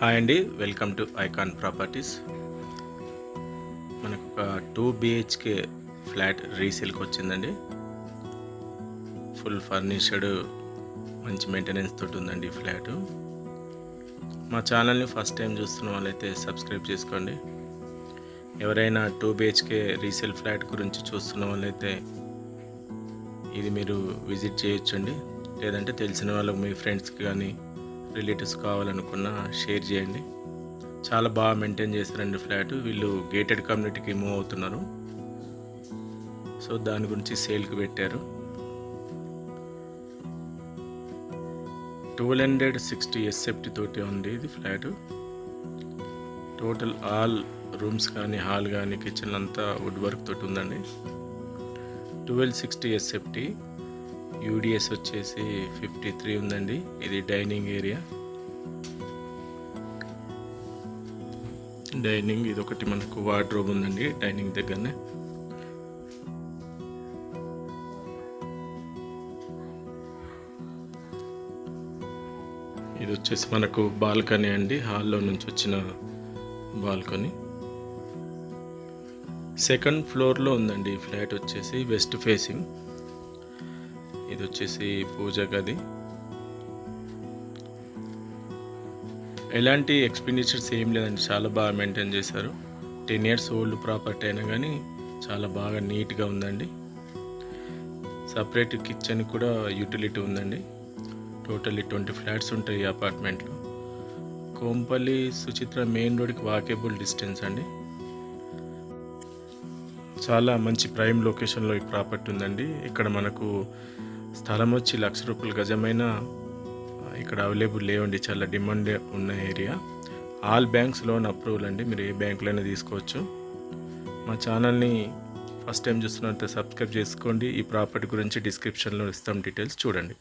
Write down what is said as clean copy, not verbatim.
Hi అండి, welcome to icon properties. మనకు ఒక 2 బిహెచ్కే ఫ్లాట్ రీసేల్కి వచ్చిందండి. ఫుల్ ఫర్నిష్డ్, మంచి మెయింటెనెన్స్ తోటి ఉందండి ఈ ఫ్లాటు. మా ఛానల్ని ఫస్ట్ టైం చూస్తున్న వాళ్ళైతే సబ్స్క్రైబ్ చేసుకోండి. ఎవరైనా 2 బిహెచ్కే రీసేల్ ఫ్లాట్ గురించి చూస్తున్న వాళ్ళైతే ఇది మీరు విజిట్ చేయొచ్చండి. లేదంటే తెలిసిన వాళ్ళకి, మీ ఫ్రెండ్స్కి కానీ రిలేటివ్స్ కావాలనుకున్నా షేర్ చేయండి. చాలా బాగా మెయింటైన్ చేస్తారండి ఫ్లాట్. వీళ్ళు గేటెడ్ కమ్యూనిటీకి మూవ్ అవుతున్నారు, సో దాని గురించి సేల్కి పెట్టారు. 1260 ఎస్ఎఫ్టీ తోటి ఉంది ఇది ఫ్లాట్. టోటల్ ఆల్ రూమ్స్ కానీ, హాల్ కానీ, కిచెన్ అంతా వుడ్ వర్క్ తోటి ఉందండి. 1260 ఎస్ఎఫ్టీ. యూడిఎస్ వచ్చేసి 53 ఉందండి. ఇది డైనింగ్ ఏరియా. డైనింగ్ ఇది ఒకటి మనకు వార్డ్రోబ్ ఉందండి డైనింగ్ దగ్గరనే. ఇది వచ్చేసి మనకు బాల్కనీ అండి, హాల్లో నుంచి వచ్చిన బాల్కనీ. సెకండ్ ఫ్లోర్లో ఉందండి ఈ ఫ్లాట్ వచ్చేసి, వెస్ట్ ఫేసింగ్. ఇది వచ్చేసి పూజ గది. ఎలాంటి ఎక్స్పెండిచర్స్ ఏం లేదండి, చాలా బాగా మెయింటైన్ చేశారు. 10 years ఓల్డ్ ప్రాపర్టీ అయినా కానీ చాలా బాగా నీట్గా ఉందండి. సపరేట్ కిచెన్ కూడా యూటిలిటీ ఉందండి. టోటల్లీ 20 ఫ్లాట్స్ ఉంటాయి ఈ అపార్ట్మెంట్లో. కోంపల్లి సుచిత్ర మెయిన్ రోడ్కి వాకేబుల్ డిస్టెన్స్ అండి. చాలా మంచి ప్రైమ్ లొకేషన్లో ఈ ప్రాపర్టీ ఉందండి. ఇక్కడ మనకు స్థలం వచ్చి ₹1,00,000 గజమైన ఇక్కడ అవైలబుల్ లేవండి, చాలా డిమాండ్ ఉన్న area. All banks loan approval అండి, మీరు ఏ బ్యాంకులైనా తీసుకోవచ్చు. మా ఛానల్ని ఫస్ట్ టైం చూస్తున్నట్లయితే సబ్స్క్రైబ్ చేసుకోండి. ఈ ప్రాపర్టీ గురించి డిస్క్రిప్షన్లో ఇస్తాం, డీటెయిల్స్ చూడండి.